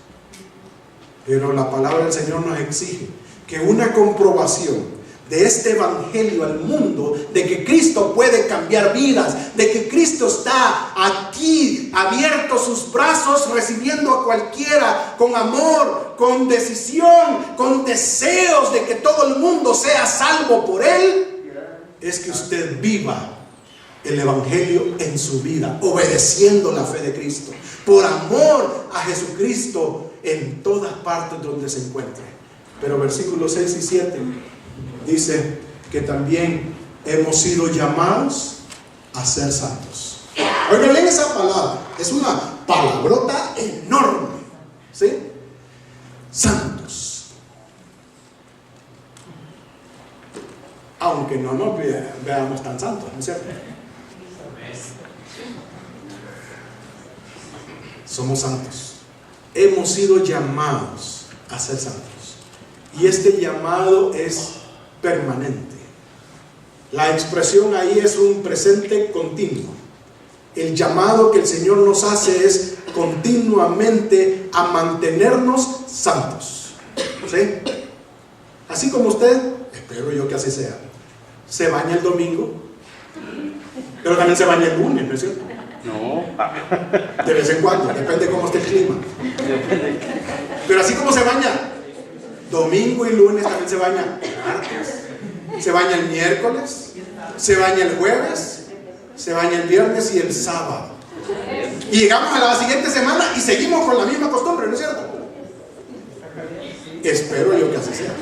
A: pero la palabra del Señor nos exige que una comprobación de este evangelio al mundo, de que Cristo puede cambiar vidas, de que Cristo está aquí abierto sus brazos, recibiendo a cualquiera con amor, con decisión, con deseos de que todo el mundo sea salvo por Él, es que usted viva el evangelio en su vida, obedeciendo la fe de Cristo, por amor a Jesucristo en todas partes donde se encuentre. Pero versículos 6 y 7 dice que también hemos sido llamados a ser santos. Oigan bien esa palabra, es una palabrota enorme, ¿sí? Santos. Aunque no nos veamos tan santos, ¿no es cierto? Somos santos. Hemos sido llamados a ser santos. Y este llamado es permanente. La expresión ahí es un presente continuo. El llamado que el Señor nos hace es continuamente a mantenernos santos, ¿sí? Así como usted, espero yo que así sea, se baña el domingo, pero también se baña el lunes, ¿no es cierto?
B: No.
A: De vez en cuando, depende cómo esté el clima. Pero así como se baña domingo y lunes, también se baña martes, se baña el miércoles, se baña el jueves, se baña el viernes y el sábado. Y llegamos a la siguiente semana y seguimos con la misma costumbre, ¿no es cierto? Espero yo que así sea.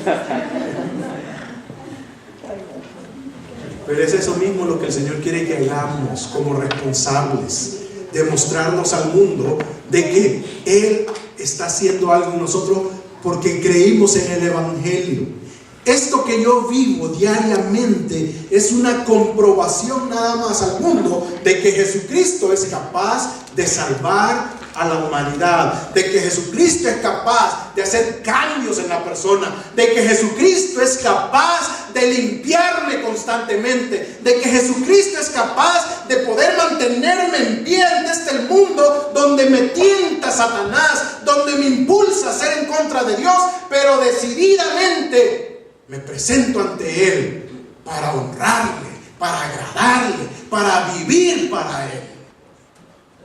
A: Pero es eso mismo lo que el Señor quiere que hagamos como responsables, demostrarnos al mundo de que Él está haciendo algo en nosotros porque creímos en el evangelio. Esto que yo vivo diariamente es una comprobación nada más al mundo de que Jesucristo es capaz de salvar a la humanidad, de que Jesucristo es capaz de hacer cambios en la persona, de que Jesucristo es capaz de limpiarme constantemente, de que Jesucristo es capaz de poder mantenerme en pie ante este mundo donde me tienta Satanás, donde me impulsa a ser en contra de Dios, pero decididamente me presento ante Él para honrarle, para agradarle, para vivir para Él.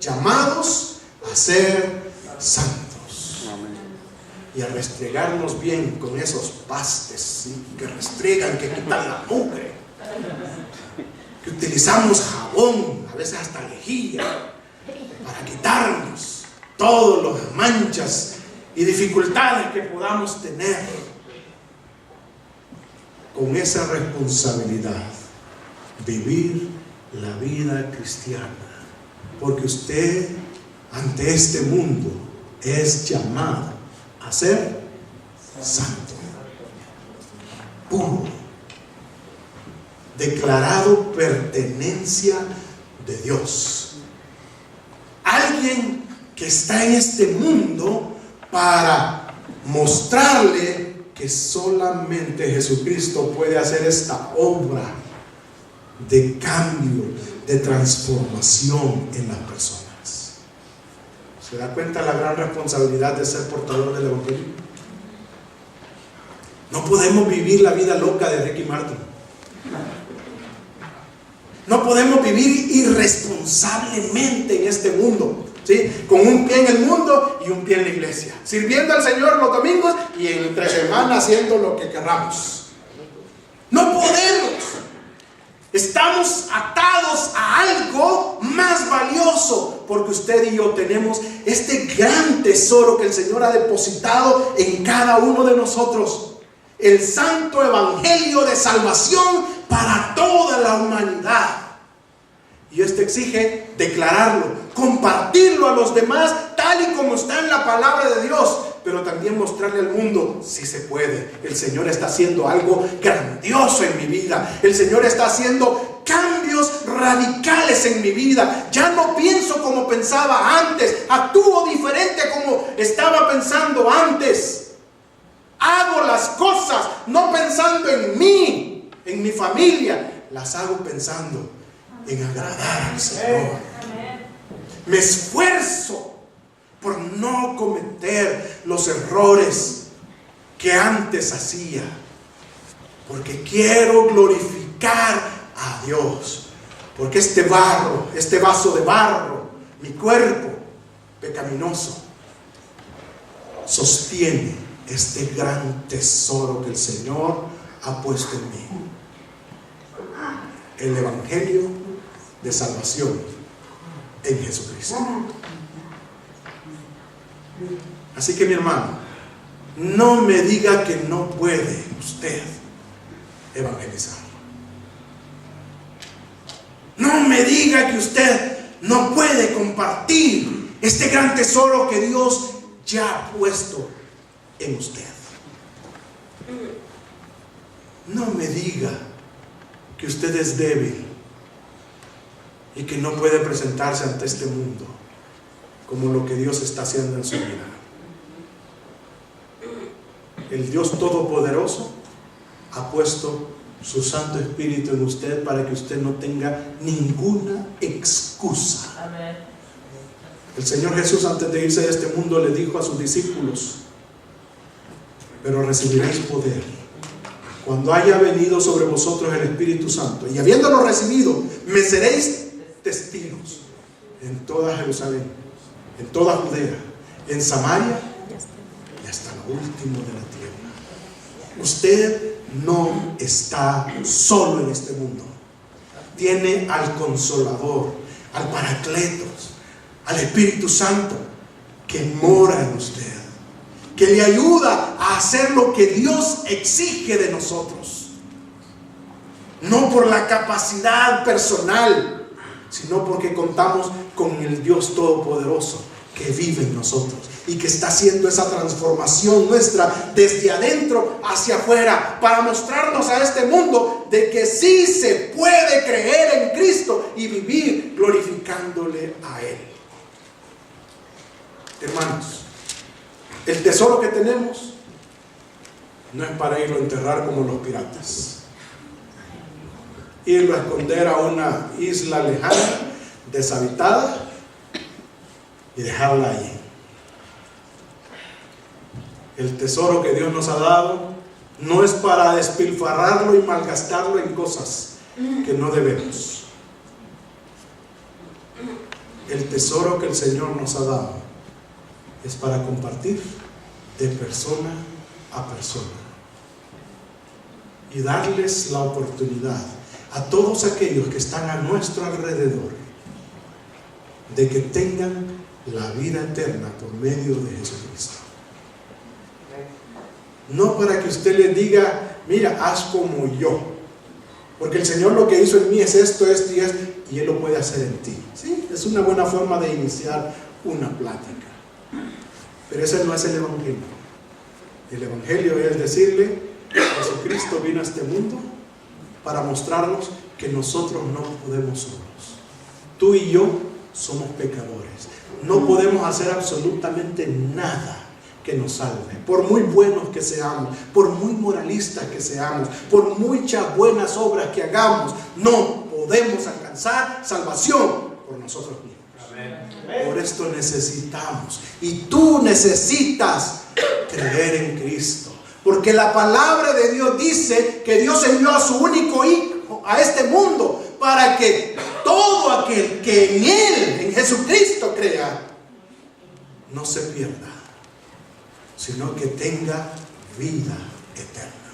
A: Llamados a ser santos.
B: Amén.
A: Y a restregarnos bien con esos pastes, ¿sí? Que restregan, que quitan la mugre, que utilizamos jabón, a veces hasta lejía, para quitarnos todas las manchas y dificultades que podamos tener. Con esa responsabilidad, vivir la vida cristiana, porque usted ante este mundo es llamado a ser santo, puro, declarado pertenencia de Dios, alguien que está en este mundo para mostrarle que solamente Jesucristo puede hacer esta obra de cambio, de transformación en las personas. ¿Se da cuenta la gran responsabilidad de ser portador del evangelio? No podemos vivir la vida loca de Ricky Martin. No podemos vivir irresponsablemente en este mundo, ¿sí? Con un pie en el mundo y un pie en la iglesia, sirviendo al Señor los domingos y entre semana haciendo lo que querramos. No podemos. Estamos atados a algo más valioso, porque usted y yo tenemos este gran tesoro que el Señor ha depositado en cada uno de nosotros, el santo evangelio de salvación para toda la humanidad. Y esto exige declararlo, compartirlo a los demás tal y como está en la palabra de Dios, pero también mostrarle al mundo, si se puede, el Señor está haciendo algo grandioso en mi vida, el Señor está haciendo cambios radicales en mi vida, ya no pienso como pensaba antes, actúo diferente a como estaba pensando antes, hago las cosas no pensando en mí, en mi familia, las hago pensando en agradar al Señor. Me esfuerzo por no cometer los errores que antes hacía, porque quiero glorificar a Dios. Porque este barro, este vaso de barro, mi cuerpo pecaminoso, sostiene este gran tesoro que el Señor ha puesto en mí: el Evangelio de salvación en Jesucristo. Así que, mi hermano, no me diga que no puede usted evangelizar. No me diga que usted no puede compartir este gran tesoro que Dios ya ha puesto en usted. No me diga que usted es débil y que no puede presentarse ante este mundo como lo que Dios está haciendo en su vida. El Dios Todopoderoso ha puesto su Santo Espíritu en usted para que usted no tenga ninguna excusa. Amén. El Señor Jesús, antes de irse de este mundo, le dijo a sus discípulos: pero recibiréis poder cuando haya venido sobre vosotros el Espíritu Santo, y habiéndolo recibido, me seréis testigos en toda Jerusalén, en toda Judea, en Samaria y hasta lo último de la tierra. Usted no está solo en este mundo. Tiene al Consolador, al Paracletos, al Espíritu Santo que mora en usted, que le ayuda a hacer lo que Dios exige de nosotros. No por la capacidad personal, sino porque contamos con el Dios Todopoderoso que vive en nosotros y que está haciendo esa transformación nuestra desde adentro hacia afuera, para mostrarnos a este mundo de que sí se puede creer en Cristo y vivir glorificándole a Él. Hermanos, el tesoro que tenemos no es para irlo a enterrar como los piratas, irlo a esconder a una isla lejana, deshabitada, y dejarla allí. El tesoro que Dios nos ha dado no es para despilfarrarlo y malgastarlo en cosas que no debemos. El tesoro que el Señor nos ha dado es para compartir de persona a persona y darles la oportunidad a todos aquellos que están a nuestro alrededor de que tengan la vida eterna por medio de Jesucristo. No para que usted le diga: mira, haz como yo, porque el Señor lo que hizo en mí es esto, esto y esto, y Él lo puede hacer en ti. Sí, es una buena forma de iniciar una plática, pero ese no es el Evangelio. El Evangelio es decirle: Jesucristo vino a este mundo para mostrarnos que nosotros no podemos solos. Tú y yo somos pecadores. No podemos hacer absolutamente nada que nos salve. Por muy buenos que seamos, por muy moralistas que seamos, por muchas buenas obras que hagamos, no podemos alcanzar salvación por nosotros mismos. Amén. Por esto necesitamos, y tú necesitas creer en Cristo. Porque la palabra de Dios dice que Dios envió a su único Hijo a este mundo para que todo aquel que en Él, en Jesucristo, crea, no se pierda, sino que tenga vida eterna.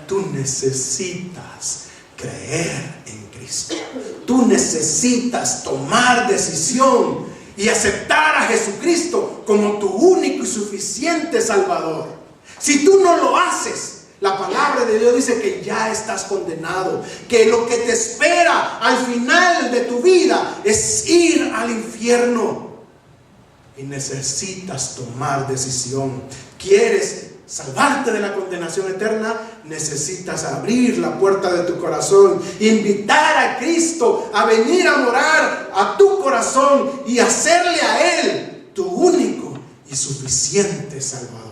A: Tú necesitas creer en Cristo. Tú necesitas tomar decisión y aceptar a Jesucristo como tu único y suficiente Salvador. Si tú no lo haces, la palabra de Dios dice que ya estás condenado, que lo que te espera al final de tu vida es ir al infierno. Y necesitas tomar decisión. ¿Quieres salvarte de la condenación eterna? Necesitas abrir la puerta de tu corazón, invitar a Cristo a venir a morar a tu corazón y hacerle a Él tu único y suficiente Salvador.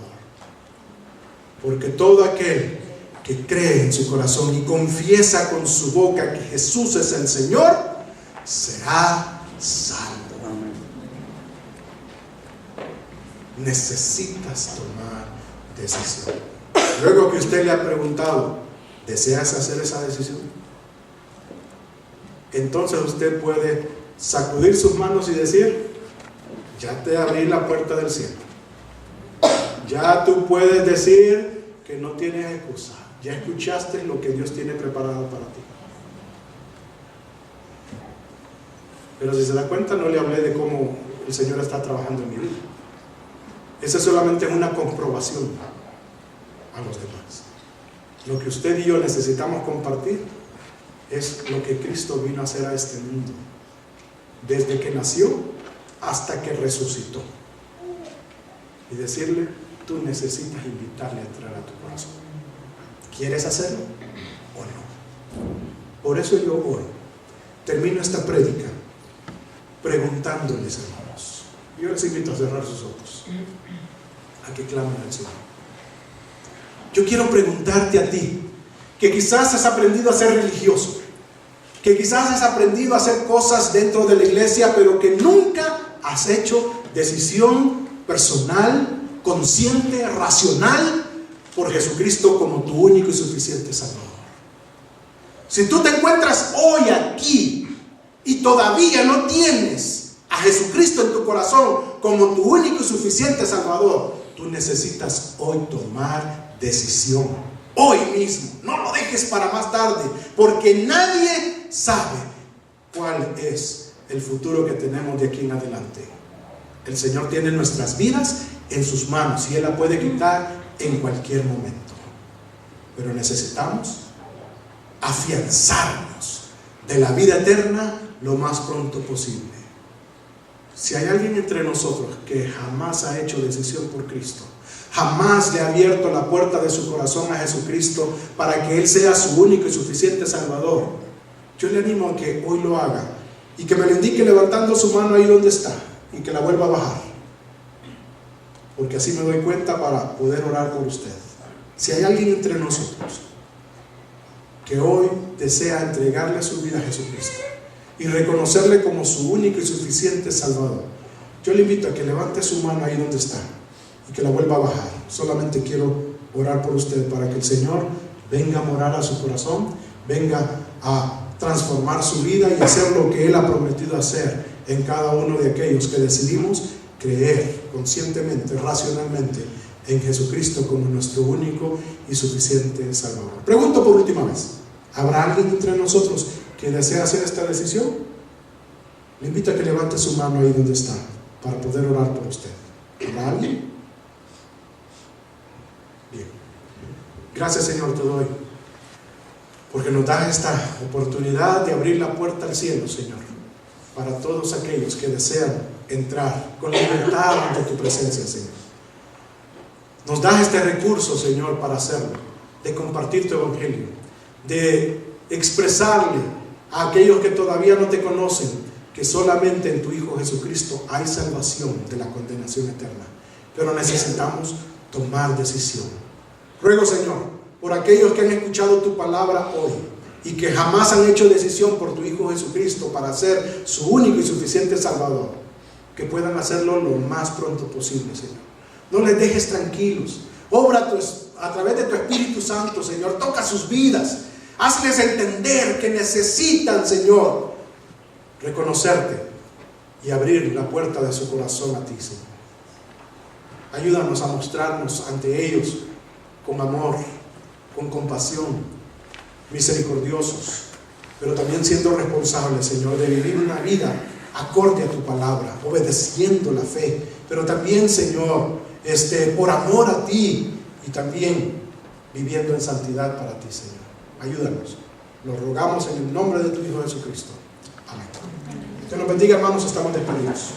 A: Porque todo aquel que cree en su corazón y confiesa con su boca que Jesús es el Señor, será salvo. Necesitas tomar decisión. Luego que usted le ha preguntado, ¿deseas hacer esa decisión? Entonces usted puede sacudir sus manos y decir, ya te abrí la puerta del cielo. Ya tú puedes decir que no tienes excusa. Ya escuchaste lo que Dios tiene preparado para ti. Pero si se da cuenta, no le hablé de cómo el Señor está trabajando en mi vida. Esa solamente es una comprobación a los demás. Lo que usted y yo necesitamos compartir es lo que Cristo vino a hacer a este mundo, desde que nació hasta que resucitó. Y decirle, tú necesitas invitarle a entrar a tu corazón. ¿Quieres hacerlo o no? Por eso yo hoy termino esta prédica preguntándoles, hermanos. Yo les invito a cerrar sus ojos, a que clamen al Señor. Yo quiero preguntarte a ti, que quizás has aprendido a ser religioso, que quizás has aprendido a hacer cosas dentro de la iglesia, pero que nunca has hecho decisión personal, consciente, racional, por Jesucristo como tu único y suficiente Salvador. Si tú te encuentras hoy aquí y todavía no tienes a Jesucristo en tu corazón como tu único y suficiente Salvador, tú necesitas hoy tomar decisión. Hoy mismo. No lo dejes para más tarde, porque nadie sabe cuál es el futuro que tenemos de aquí en adelante. El Señor tiene nuestras vidas en sus manos y Él la puede quitar en cualquier momento. Pero necesitamos afianzarnos de la vida eterna lo más pronto posible. Si hay alguien entre nosotros que jamás ha hecho decisión por Cristo, jamás le ha abierto la puerta de su corazón a Jesucristo para que Él sea su único y suficiente Salvador, yo le animo a que hoy lo haga y que me lo indique levantando su mano ahí donde está y que la vuelva a bajar, porque así me doy cuenta para poder orar por usted. Si hay alguien entre nosotros que hoy desea entregarle su vida a Jesucristo y reconocerle como su único y suficiente Salvador, yo le invito a que levante su mano ahí donde está y que la vuelva a bajar. Solamente quiero orar por usted para que el Señor venga a morar a su corazón, venga a transformar su vida y hacer lo que Él ha prometido hacer en cada uno de aquellos que decidimos creer conscientemente, racionalmente en Jesucristo como nuestro único y suficiente Salvador. Pregunto por última vez, ¿habrá alguien entre nosotros que desea hacer esta decisión? Le invito a que levante su mano ahí donde está para poder orar por usted. ¿Habrá alguien? Bien. Gracias, Señor, te doy, porque nos das esta oportunidad de abrir la puerta al cielo, Señor, para todos aquellos que desean entrar con libertad ante tu presencia, Señor. Nos das este recurso, Señor, para hacerlo, de compartir tu evangelio, de expresarle a aquellos que todavía no te conocen que solamente en tu Hijo Jesucristo hay salvación de la condenación eterna. Pero necesitamos tomar decisión. Ruego, Señor, por aquellos que han escuchado tu palabra hoy y que jamás han hecho decisión por tu Hijo Jesucristo para ser su único y suficiente Salvador, que puedan hacerlo lo más pronto posible, Señor. No les dejes tranquilos. Obra a través de tu Espíritu Santo, Señor. Toca sus vidas. Hazles entender que necesitan, Señor, reconocerte y abrir la puerta de su corazón a ti, Señor. Ayúdanos a mostrarnos ante ellos con amor, con compasión, misericordiosos, pero también siendo responsables, Señor, de vivir una vida acorde a tu palabra, obedeciendo la fe, pero también, Señor, por amor a ti y también viviendo en santidad para ti, Señor. Ayúdanos. Lo rogamos en el nombre de tu Hijo Jesucristo. Amén. Que nos bendiga, hermanos. Estamos despedidos.